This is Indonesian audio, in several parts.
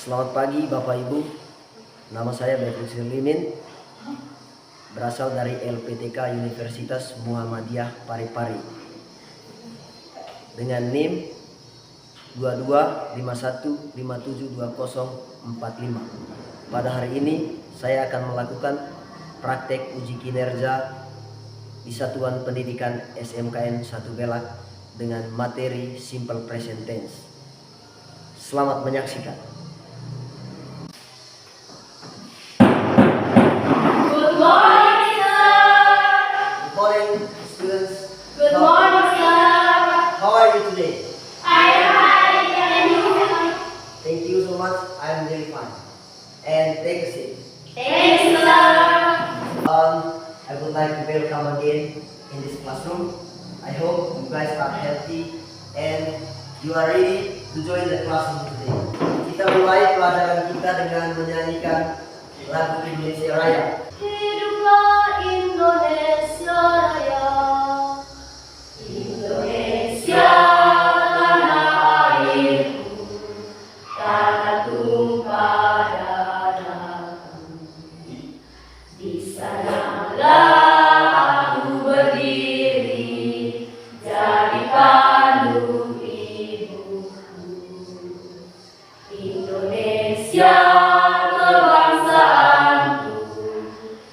Selamat pagi Bapak Ibu, nama saya Baiful Limin, berasal dari LPTK Universitas Muhammadiyah Parepare dengan NIM 2251572045. Pada hari ini saya akan melakukan praktek uji kinerja di Satuan Pendidikan SMKN 1 Belak dengan materi Simple Present Tense. Selamat menyaksikan. Good morning, sir. Good morning, students. Good morning, sir. How are you today? I am fine, and you? Thank you so much. I am really fine. And take a seat. Thank you, sir. I would like to welcome again in this classroom. I hope you guys are healthy and you are ready to join the classroom today. Kita mulai pelajaran kita dengan menyanyikan lagu Indonesia Raya. Hiduplah Indonesia Raya, Indonesia tanah airku, tanah tumpah darahku. Di sanalah aku berdiri, jadi pandu ibuku. Indonesia kebangsaanku,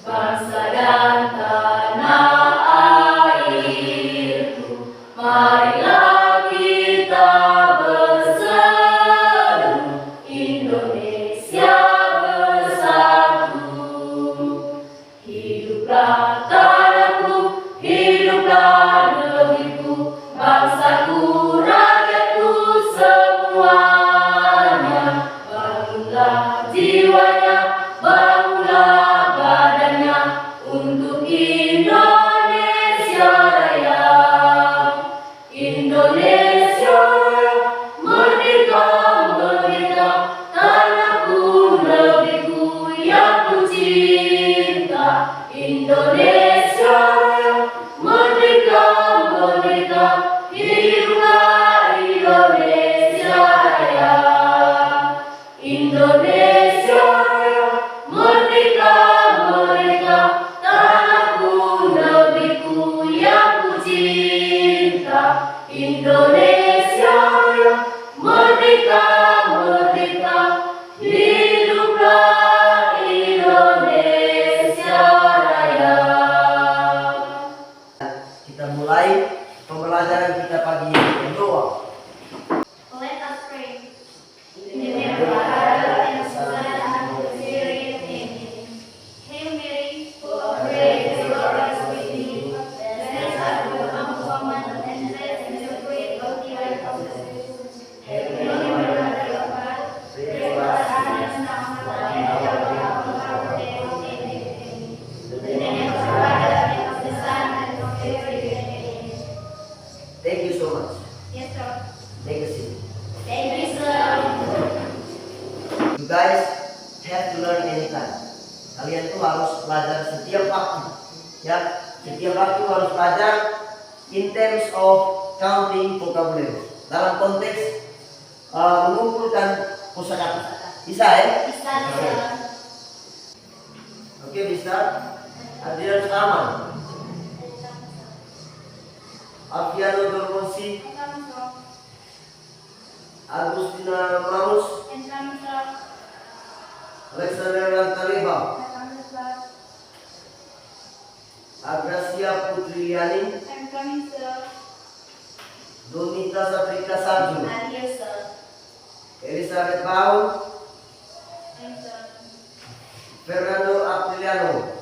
bangsa dan tanah airku. Marilah kita berseru, Indonesia bersatu. Hiduplah tanahku, hiduplah negeriku, bangsaku, rakyatku semuanya. Bangunlah jiwanya, bangunlah badannya untuk Indonesia Raya. Indonesia Raya, merdeka, merdeka, tanahku, negeriku yang ku cinta. Indonesia Raya, merdeka, merdeka, hiduplah Indonesia Raya. Indonesia Raya, merdeka, merdeka, tanahku, negeriku yang ku cinta. Indonesia Raya, merdeka, merdeka, hiduplah Indonesia Raya. Kita mulai pembelajaran kita pagi ini. Berdoa. Let us pray. In the name of the Father, and the Son, and the Spirit. Amen. Hail Mary, full of grace, the Lord is with thee. Blessed art thou among women, and blessed is the fruit of thy womb. Hail Mary, Mother of God, pray for us sinners now and at the hour of our death. Amen. In the name of the Father, and of the Son, and of the Spirit. Amen. Thank you so much. Yes, sir. Take a seat. Thank you, sir. You guys have to learn anytime. Kalian tuh harus belajar setiap waktu, ya. Setiap waktu harus belajar in terms of counting vocabulary. Dalam konteks mengumpulkan kosakata. Bisa ya? Bisa, sir. Oke, bisa. Adrian Salman, Alfiano Dormosi, Agustina Mamus, Alexander Rantaleba, Agracia Putriani, Donita Satrika Sarju, Elizabeth Baum, Fernando Apriliano,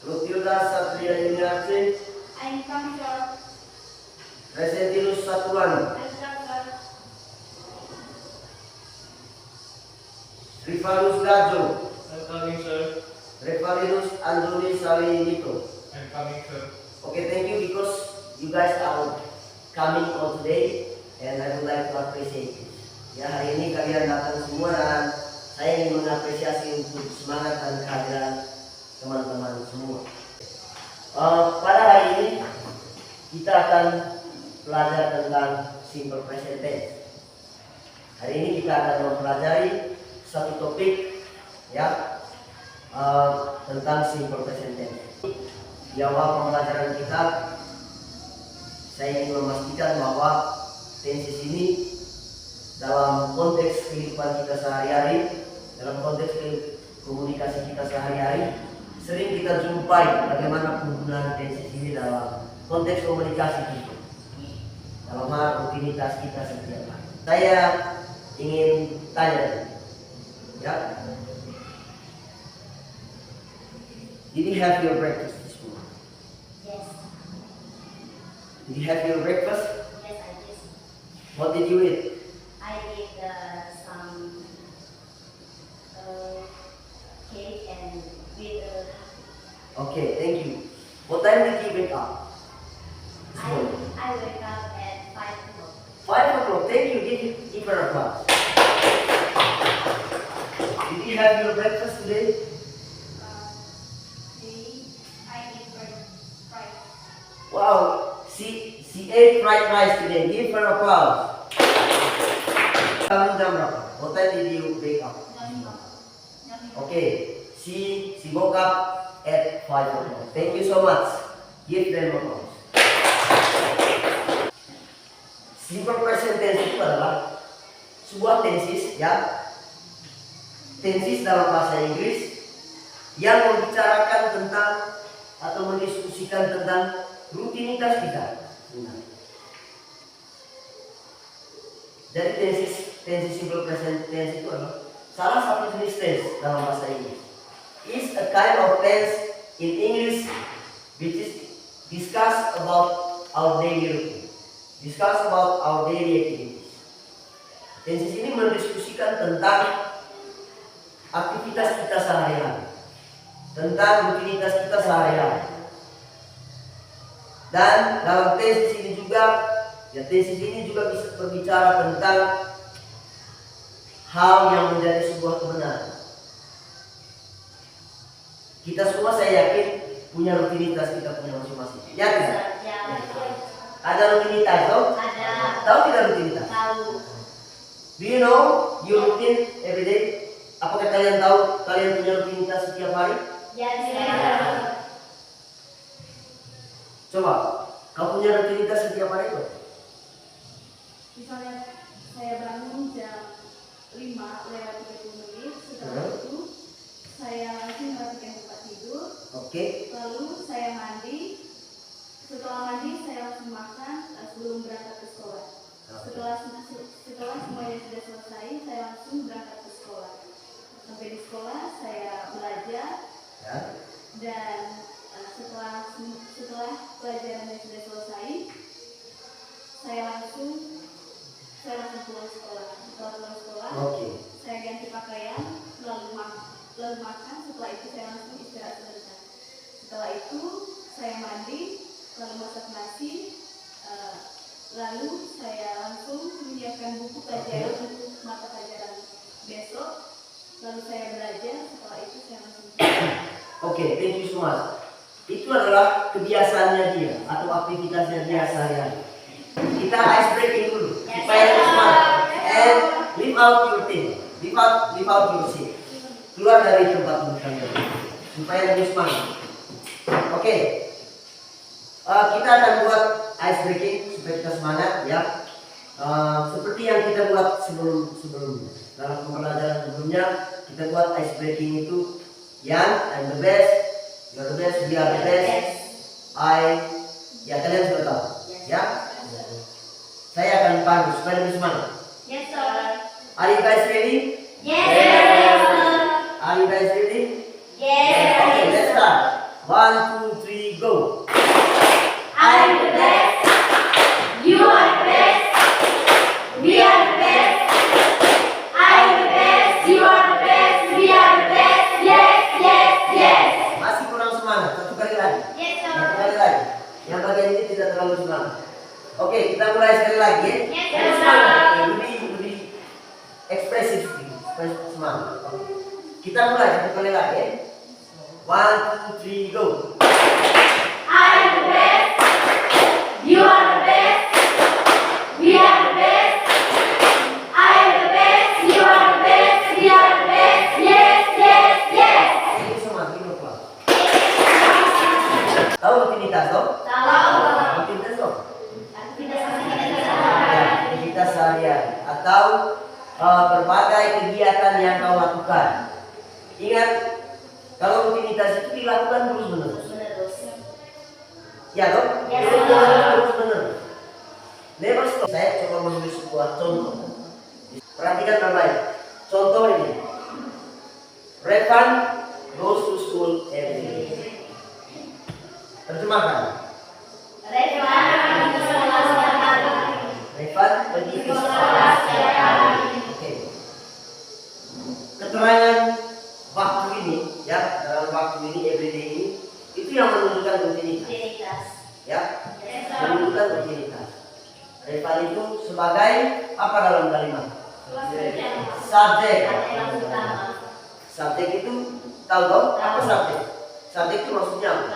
Clotilda Satria Yuniarse, Resentinus Satuan, Rivalus Gajo, I'm coming, sir. Revalinus Andoni Salinito. I'm coming, sir. Okay, thank you because you guys are coming on today and I would like to appreciate it. Ya, hari ini kalian datang semua dan saya ingin mengapresiasi untuk semangat dan kehadiran teman-teman semua. Pada hari ini kita akan belajar tentang simple present tense. Hari ini kita akan mempelajari satu topik ya tentang simple present tense. Di awal pembelajaran kita, saya ingin memastikan bahwa tenses ini dalam konteks kehidupan kita sehari-hari, dalam konteks komunikasi kita sehari-hari, sering kita jumpai bagaimana penggunaan tenses ini dalam konteks komunikasi kita, dalam hal rutinitas kita setiap hari. Saya ingin tanya, ya, did you have your breakfast this morning? Yes. Did you have your breakfast? Yes, I did. What did you eat? I did some cake and with Okay, thank you. What time did you wake up this morning? I wake up at 5 o'clock. 5 o'clock. Thank you. Give her a clap. Did you have your breakfast today? I eat fried. Wow. She ate fried rice today. Give her applause. Bangun jam berapa? What time did you wake up? Okay. She woke up at 5 o'clock. Thank you so much. Give them applause. Simple present tense itu adalah sebuah tenses ya. Tenses dalam bahasa Inggris yang membicarakan tentang atau mendiskusikan tentang rutinitas kita. Jadi tenses simple present tense itu adalah salah satu jenis tense dalam bahasa Inggris. Is a kind of tense in English which is discuss about our daily routine. Discuss about our daily activities. Tenses ini mendiskusikan tentang aktivitas kita sehari-hari, tentang rutinitas kita sehari-hari. Dan dalam tenses ini juga, tenses ini juga bisa berbicara tentang hal yang menjadi sebuah kebenaran. Kita semua saya yakin punya rutinitas kita punya masing-masing. Ya tidak? Ya. Ada rutinitas, toh? Ada. Tahu tidak rutinitas? Tahu. Do you know your routine every day? Apakah kalian tahu kalian punya rutinitas setiap hari? Yes. Coba, kamu punya rutinitas setiap hari kok? Misalnya saya bangun jam 5:30, setelah itu saya langsung merapikan tempat tidur, Oke. lalu saya mandi, setelah mandi saya langsung makan sebelum berangkat ke sekolah. Setelah semuanya sudah selesai, saya langsung berangkat ke sekolah. Sampai di sekolah saya belajar Ya. dan setelah pelajarannya sudah selesai, saya langsung pulang sekolah. Setelah pulang sekolah, Oke. saya ganti pakaian, lalu makan. Setelah itu saya langsung istirahat sebentar. Setelah itu saya mandi, lalu masak nasi, lalu saya langsung menyiapkan buku pelajaran untuk mata pelajaran besok. Lalu saya belajar. Setelah itu saya langsung Oke, thank you so much. Itu adalah kebiasaannya dia atau aktivitasnya dia sehari-hari. Kita ice breaking dulu supaya lebih semangat. And leave out your thing, leave out your seat. Keluar dari tempat duduk kalian supaya lebih semangat. Oke. Kita akan buat ice breaking supaya kita semangat ya. Seperti yang kita buat sebelum dalam pembelajaran sebelumnya, kita buat ice breaking itu yang I'm the best, you're the best, we are the best. Kalian sudah tahu ya. Saya akan pandu supaya lebih semangat. Yes, sir. Are you guys ready? Yes, sir. Are you guys ready? Yes. Okay, let's start. 1, 2, 3, go. I'm the best. You are the best. We are the best. I'm the best. You are the best. We are the best. Yes. Masih kurang semangat. Satu kali lagi. Yes, sir. Satu kali lagi. Yang bagian ini tidak terlalu semangat. Oke, kita mulai sekali lagi. Ya. Yes, Lebih sir. semangat. Lebih ekspresif semangat. Oke. Kita mulai satu kali lagi. 1, 2, 3, go. I'm the best. You are the best. We are the best. I'm the best. berbagai kegiatan yang kau lakukan. Ingat, kalau rutinitas itu dilakukan terus-menerus. Ya dong? Ya, terus-menerus. Never stop. Saya coba menulis sebuah contoh. Perhatikan baik-baik. Contoh ini. Revan goes to school every day. Terjemahkan. Revan pergi ke sekolah. Oke. Keterangan waktu ini, ya, dalam waktu ini everyday ini, itu yang menunjukkan rutinitas. Ya, menunjukkan rutinitas. Revan itu sebagai apa dalam kalimat? Subjek. Subjek itu tahu dong apa subjek? Subjek itu maksudnya apa?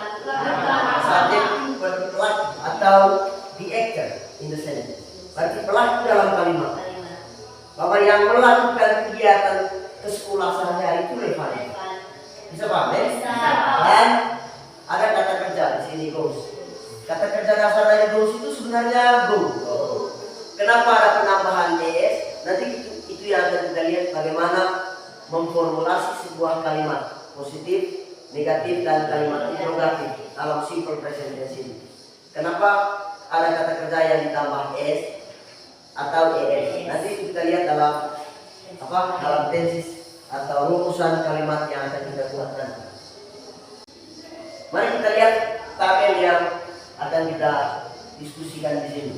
Subjek itu berarti pelaku atau the actor in the sentence. Berarti pelaku dalam kalimat. Bahwa yang melakukan kegiatan ke sekolah sehari-hari itu Revan. Bisa paham ya? Dan ada kata kerja di sini goes. Kata kerja dasar dari goes itu sebenarnya go. Kenapa ada penambahan es? Nanti itu yang akan kita lihat bagaimana memformulasi sebuah kalimat positif, negatif, dan kalimat interrogatif dalam simple present tense ini. Kenapa ada kata kerja yang ditambah s atau es? Nanti kita lihat dalam dalam tenses atau rumusan kalimat yang akan kita buatkan. Mari kita lihat tabel yang akan kita diskusikan di sini.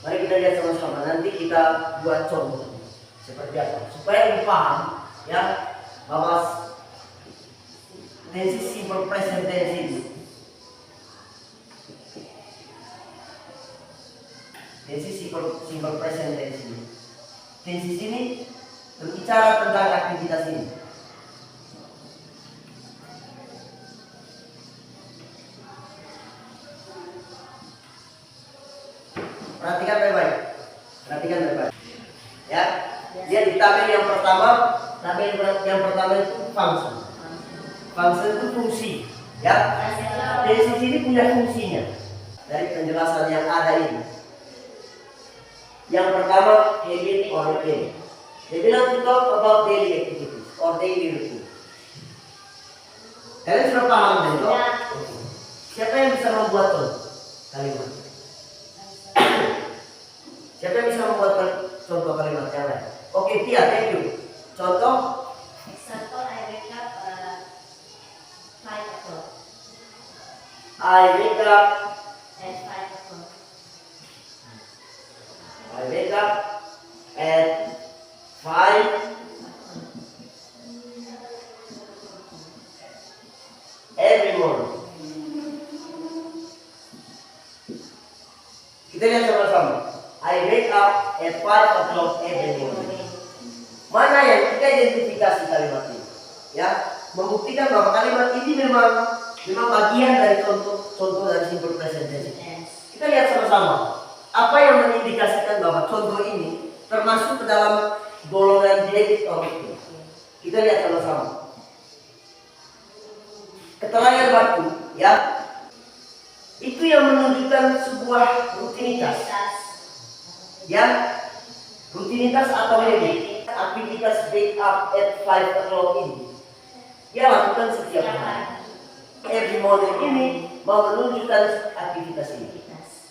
Mari kita lihat sama-sama. Nanti kita buat contoh seperti apa supaya lebih paham ya bahwa tense simple present tense ini. Tense simple present tense ini. Tense ini berbicara tentang aktivitas ini. Perhatikan baik-baik. Perhatikan baik-baik. Ya, dia di tabel yang pertama. Tabel yang pertama itu function. Function itu fungsi. Ya. Di sini punya fungsinya. Dari penjelasan yang ada ini. Yang pertama habit or routine. Dia bilang to talk about daily activities or daily routine. Kalian sudah paham kan itu? Siapa yang bisa membuat kalimat? Siapa yang bisa membuat contoh kalimat yang lain? Oke, Tia, thank you. Contoh? Example, I wake up 5 o'clock. I wake up At 5 o'clock. at 5 every morning. Kita lihat sama-sama. I wake up at 5 o'clock every morning. Mana yang kita identifikasi kalimat ini? Ya, membuktikan bahwa kalimat ini memang bagian dari contoh dari simple present tense. Kita lihat sama-sama. Apa yang mengindikasikan bahwa contoh ini termasuk ke dalam golongan habit or routine? Kita lihat sama-sama. Keterangan waktu, ya, itu yang menunjukkan sebuah rutinitas. Ya, rutinitas atau habit. Aktivitas wake up at 5 o'clock ini dia lakukan setiap hari. Every morning ini mau menunjukkan aktivitas ini.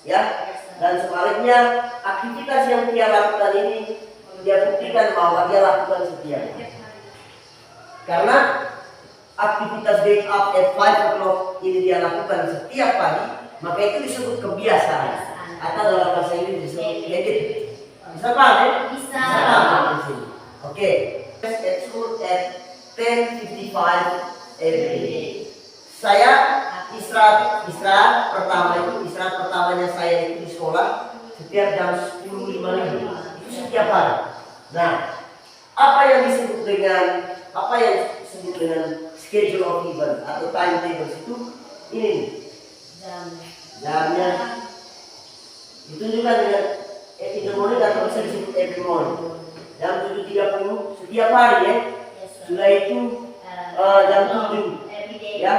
Ya, dan sebaliknya aktivitas yang dia lakukan ini dia buktikan bahwa dia lakukan setiap hari. Karena aktivitas wake up at 5 o'clock ini dia lakukan setiap pagi, maka itu disebut kebiasaan atau dalam bahasa Inggris disebut habit. Bisa paham ya? Bisa. Paham di sini. Oke. At school at 10:55 every day. Saya istirahat pertamanya saya itu di sekolah setiap jam 10.55 itu setiap hari. Nah, apa yang disebut dengan schedule of event atau timetable itu ini jamnya ditunjukkan dengan in the morning atau bisa disebut every morning. Jam 7.30 setiap hari ya. Sudah itu jam 7 ya.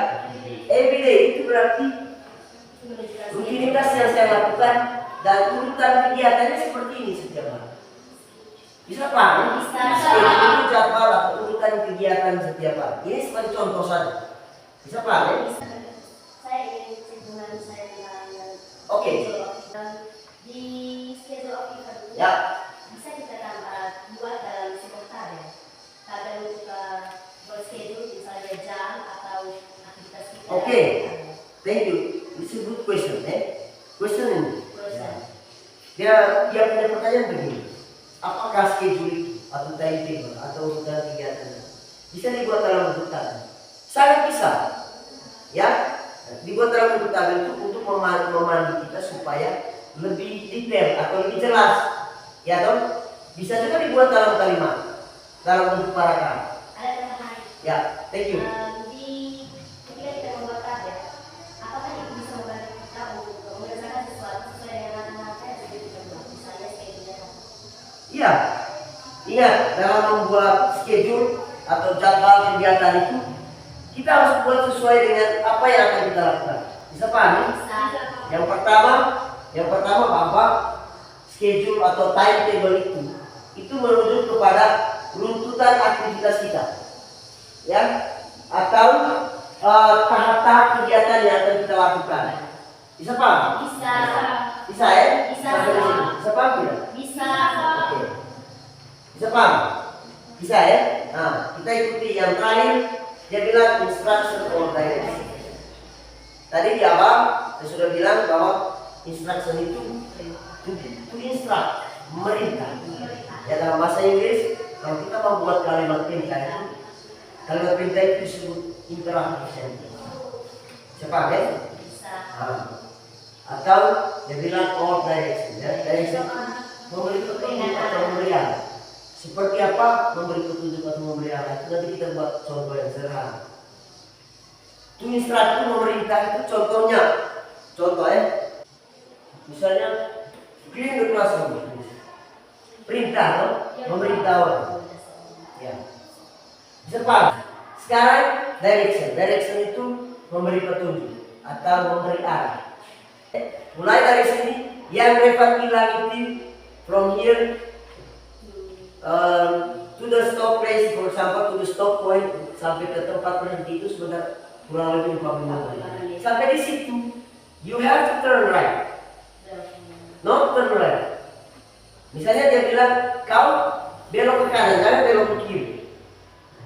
Every day itu berarti rutinitas yang saya lakukan dan urutan kegiatannya seperti ini setiap hari. Bisa Pak? Bisa. Schedule itu jadwal atau urutan kegiatan setiap hari. Ini sebagai contoh saja. Bisa Pak? Saya ingin cek dengan saya tentang Oke. di schedule of event itu Ya. bisa kita buat dalam sebentar ya. Kadang kita berschedule misalnya jam atau aktivitas kita. Oke. Thank you. It's a good question, Question ini. Dia punya pertanyaan begini. Apakah schedule itu atau timetable atau urutan kegiatan bisa dibuat dalam bentuk tabel? Sangat bisa, ya. Dibuat dalam bentuk tabel itu untuk memandu kita supaya lebih detail atau lebih jelas, ya toh. Bisa juga dibuat dalam kalimat, dalam bentuk paragraf. Ada tambahan. Ya, thank you. Ketika kita membuat tabel, apakah itu bisa membantu kita untuk mengerjakan sesuatu sesuai dengan apa yang sudah kita buat? Misalnya schedule. Iya, ingat dalam membuat schedule atau jadwal kegiatan itu kita harus buat sesuai dengan apa yang akan kita lakukan. Bisa pahami? Bisa. Yang pertama bahwa schedule atau timetable itu merujuk kepada runtutan aktivitas kita, ya, atau tahap-tahap kegiatan yang akan kita lakukan. Bisa paham? Bisa. Bisa ya? Bisa. Sampai di sini. Bisa paham tidak? Bisa. Oke. Bisa paham? Bisa ya? Nah, kita ikuti yang terakhir. Dia bilang instruction or direction. Tadi di awal saya sudah bilang bahwa instruction itu to instruct, memerintah. Ya, dalam bahasa Inggris kalau kita membuat kalimat perintah itu disebut imperative sentence. Siapa ya? Bisa. Atau dia bilang or direction, ya. Direction memberi petunjuk atau memberi arah. Seperti apa memberi petunjuk atau memberi arah? Itu nanti kita buat contoh yang sederhana. To instruct itu memerintah itu contohnya. Contoh ya. Misalnya clean the classroom. Perintah, no? Memerintah orang. Ya. Bisa paham? Sekarang direction. Direction itu memberi petunjuk atau memberi arah. Mulai dari sini yang Revan bilang itu from here to the stop place, for example to the stop point sampai ke tempat berhenti itu sebentar kurang lebih 45 menit. Sampai di situ you have to turn right, not turn left. Misalnya dia bilang kau belok ke kanan, jangan belok ke kiri.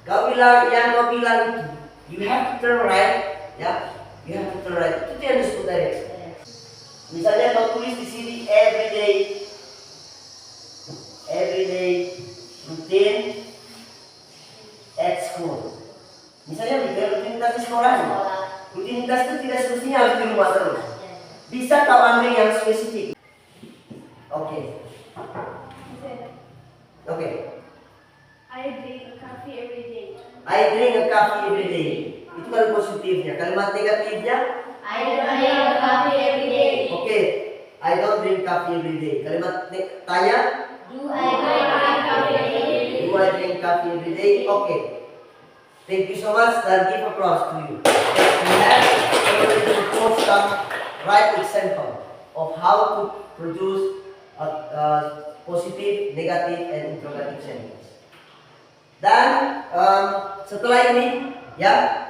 Kau bilang kau bilang itu you have to turn right, ya, you have to turn right. Itu yang disebut direction. Misalnya kau tulis di sini everyday routine at school. Misalnya rutinitas di sekolah. Rutinitas itu tidak semestinya harus di rumah terus. Bisa kau ambil yang spesifik. Oke. I drink a coffee every day. I drink a coffee every day. Itu kan positifnya. Kalimat negatifnya I don't drink coffee every day. oke. I don't drink coffee every day. Kalimat tanya Do I drink coffee every day? do I drink coffee every day? Oke. Thank you so much dan give applause to you. We have already proposed some right example of how to produce positive, negative, and interrogative sentence. Dan setelah ini, ya,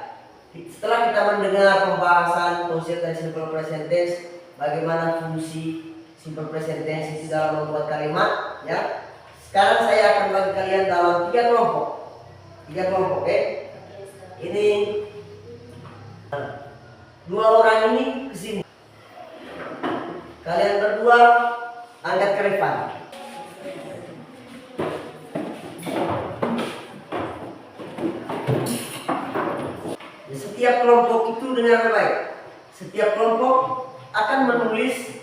setelah kita mendengar pembahasan konsep dan simple present tense, bagaimana fungsi simple present tense itu dalam membuat kalimat, ya. Sekarang saya akan bagi kalian dalam 3 kelompok. 3 kelompok, oke? Ini 2 orang ini kesini. Kalian berdua angkat ke depan. Setiap kelompok itu dengar baik. Setiap kelompok akan menulis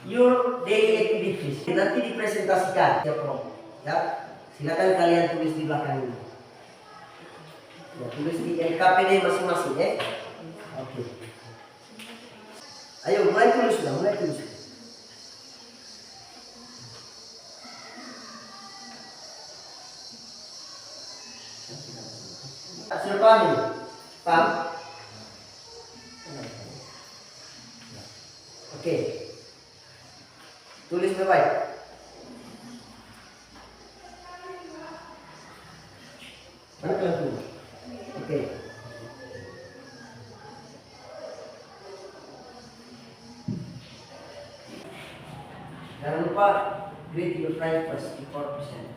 your daily activities. Nanti dipresentasikan setiap kelompok. Ya, silakan kalian tulis di belakang ini. Ya, tulis di LKPD masing-masing ya. Oke. Ayo mulai tulis sudah, mulai tulis. Sudah paham ini? Paham? Oke. Tulis baik. Anak kelas 2. Oke. Jangan lupa greet your friend first before present.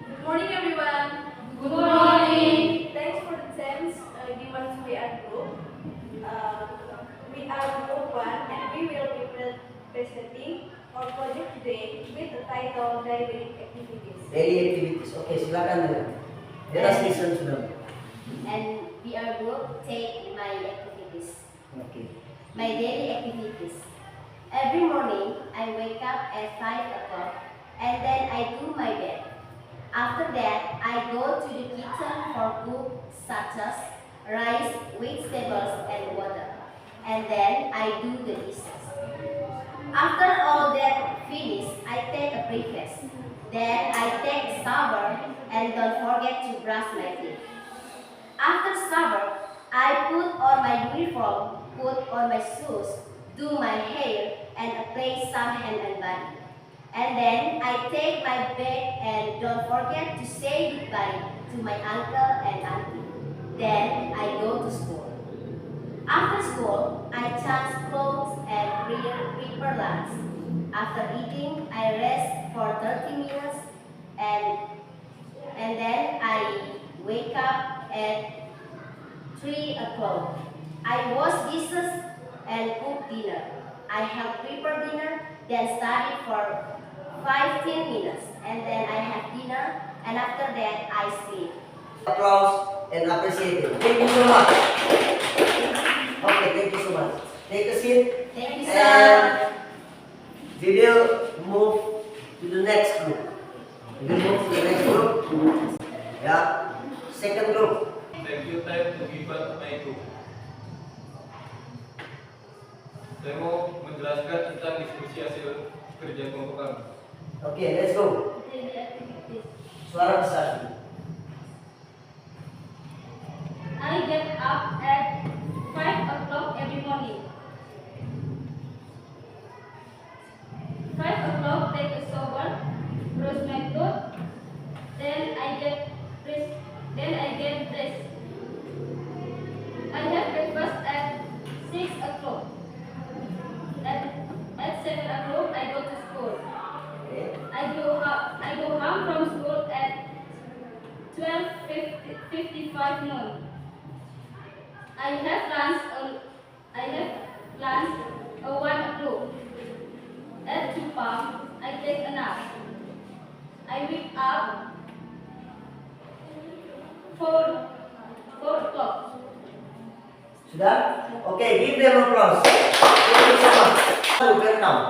Good morning, everyone. Good morning. Thanks for the chance given to we are group. We are group 1 and we will be presenting our project today with the title Daily Activities. Daily activities. Oke, silakan dengar. Let us listen to them. And we are group take my activities. Oke. My daily activities. Every morning, I wake up at 5 o'clock and then I do my bed. After that, I go to the kitchen for food such as rice, vegetables, and water. And then I do the dishes. After all that finished, I take a breakfast. Then I take a shower and don't forget to brush my teeth. After shower, I put on my uniform, put on my shoes, do my hair, and apply some hand and body. And then I take my bag and don't forget to say goodbye to my uncle and auntie. Then I go to school. After school, I change clothes and prepare lunch. After eating, I rest for 30 minutes and then I wake up at 3 o'clock. I wash dishes and cook dinner. I help prepare dinner, then study for 15 minutes, and then I have dinner, and after that I sleep. Applause and appreciate it. Thank you so much. Okay, thank you so much. Take a seat. Thank you, And sir. we will move to the next group. We will move to the next group. Yeah. Second group. Thank you time to give to my group. Saya mau menjelaskan tentang diskusi hasil kerja kelompok kami. Okay, let's go. Daily activities. Suara besar. I get up at 5 o'clock every morning. 5 o'clock, take a shower, brush my teeth, then I get dressed. I have breakfast at 6 o'clock. At 7 o'clock, I go to school. Okay. I go home from school at 12:55 noon. I have lunch at 1 o'clock. At 2 p.m., I take a nap. I wake up 4 o'clock. Sudah? Okay, give them applause. Thank you so much. Welcome.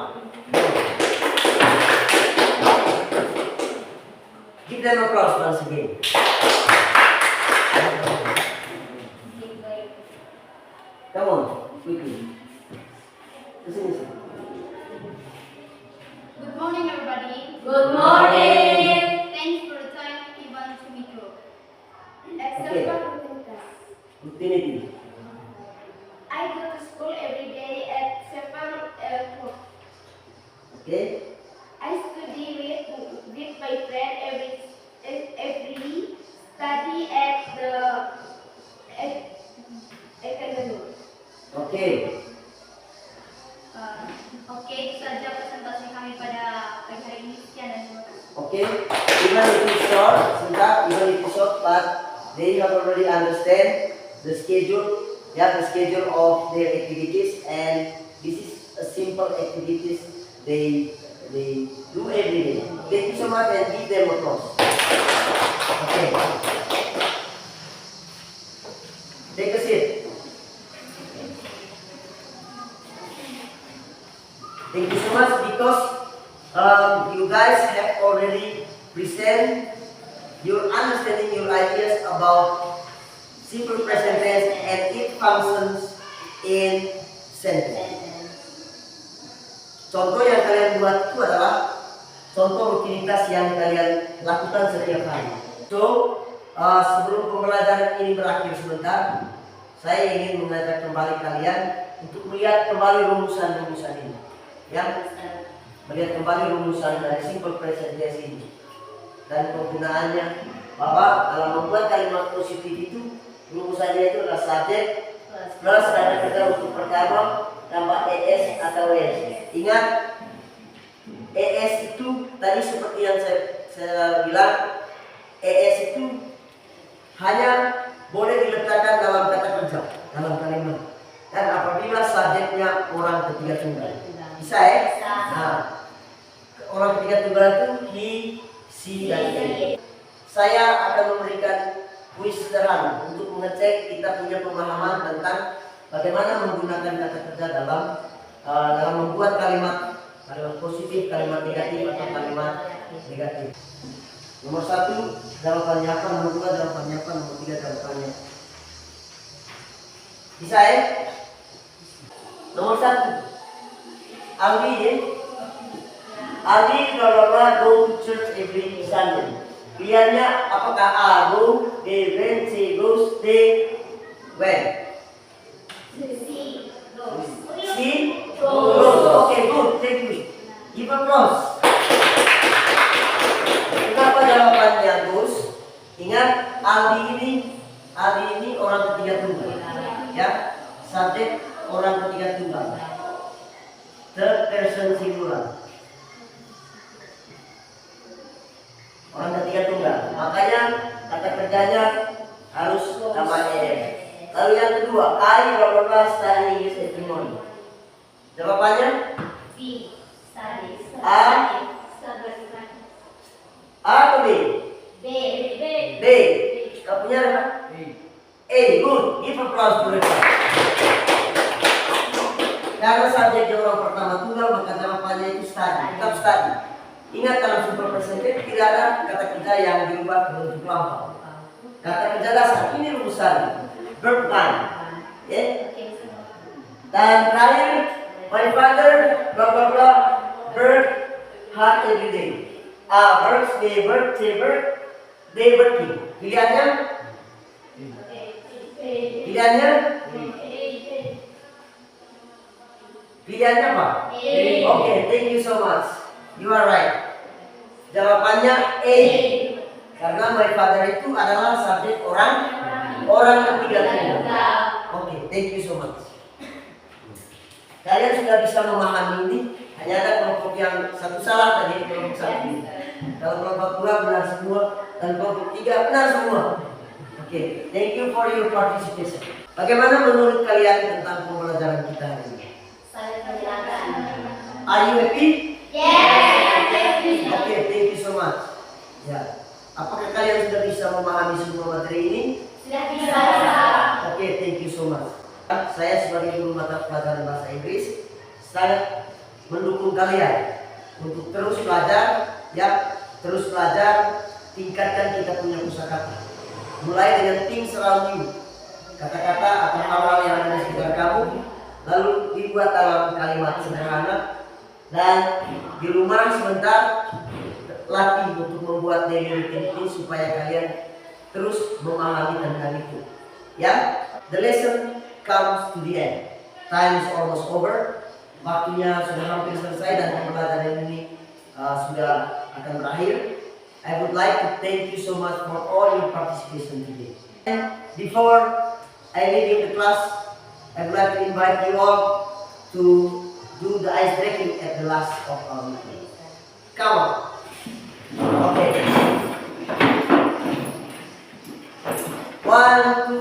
Give them applause once again. Come on, quickly. Listen. Good morning, everybody. Good morning. Thanks for the time given to me, group. Okay. Routinity. I go to school every day at 7 o'clock. Okay. I study with my friend every study at the academy. Okay. Oke, itu saja presentasi kami pada pagi hari ini. Sekian dan terima kasih. Okay. Even if it's short, even if it's short, but they have already understand the schedule. The schedule of their activities, and this is a simple activities they do every day. Thank you so much and give them applause. Okay. Take a seat. Thank you so much because you guys have already present your understanding, your ideas about simple present tense and it functions in sentence. Contoh yang kalian buat itu adalah contoh rutinitas yang kalian lakukan setiap hari. So, sebelum pembelajaran ini berakhir sebentar, saya ingin mengajak kembali kalian untuk melihat kembali rumusan-rumusan ini. Ya, melihat kembali rumusan dari simple present tense ini. dan penggunaannya. Bapak dalam membuat kalimat positif itu rumusannya itu adalah subjek plus kata kerja untuk pertama tambah es atau es. Ingat, es itu tadi seperti yang saya bilang, es itu hanya boleh diletakkan dalam kata kerja, dalam kalimat. Dan apabila subjeknya orang ketiga tunggal, bisa ya? Nah, orang ketiga tunggal itu he, she, dan they. Saya akan memberikan kuis sederhana untuk mengecek kita punya pemahaman tentang bagaimana menggunakan kata kerja dalam membuat kalimat positif, kalimat negatif atau kalimat negatif. Nomor 1 jawabannya apa, nomor 2 jawabannya apa, nomor 3 jawabannya. Bisa ya? Nomor 1 Aldi ya? Aldi bla go to church every Sunday. Pilihannya apakah A go, B when, C goes, D when? C goes. Okay, good, thank you. Give applause. Kenapa jawabannya goes? Ingat, Aldi ini orang ketiga tunggal. Ya, subjek orang ketiga tunggal. Third person singular. Orang ketiga tunggal. Makanya kata kerjanya harus tambah es. Lalu yang kedua, I study English every morning. Jawabannya A atau B? B. Kau punya apa? A. Good. Give applause to mereka. Karena subjeknya orang pertama tunggal, maka jawabannya itu study. Tetap study. Ingat, dalam simple present tense tidak ada kata kerja yang dirubah ke bentuk lampau. Kata kerja dasar ini rumusan verb one. Ya. Dan terakhir, my father bla bla bla work hard every day. A works, B work, C work, D working. Pilihannya? Pilihannya apa? Okay, thank you so much. You are right. Jawabannya A. Karena my father itu adalah subjek orang ketiga tunggal. Okay, thank you so much. Kalian sudah bisa memahami ini. Hanya ada kelompok yang satu salah tadi, kelompok satu. Kalau kelompok 2 benar semua dan kelompok 3 benar semua. Okay, thank you for your participation. Bagaimana menurut kalian tentang pembelajaran kita hari ini? Are you happy? Okay, thank you so much. Ya, apakah kalian sudah bisa memahami semua materi ini? Okay, thank you so much. Saya sebagai guru mata pelajaran bahasa Inggris sangat mendukung kalian untuk terus belajar, ya, terus belajar, tingkatkan kita punya kosakata. Mulai dengan things around you, kata-kata atau hal-hal yang ada di sekitar kamu, lalu dibuat dalam kalimat sederhana, dan di rumah sebentar latih untuk membuat daily routine supaya kalian terus memahami tentang itu. Ya, the lesson comes to the end. Time is almost over. Waktunya sudah hampir selesai dan pembelajaran ini sudah akan berakhir. I would like to thank you so much for all your participation today. And before I leave the class, I would like to invite you all to do the ice breaking at the last of our meeting. Come on. Okay. 1, 2.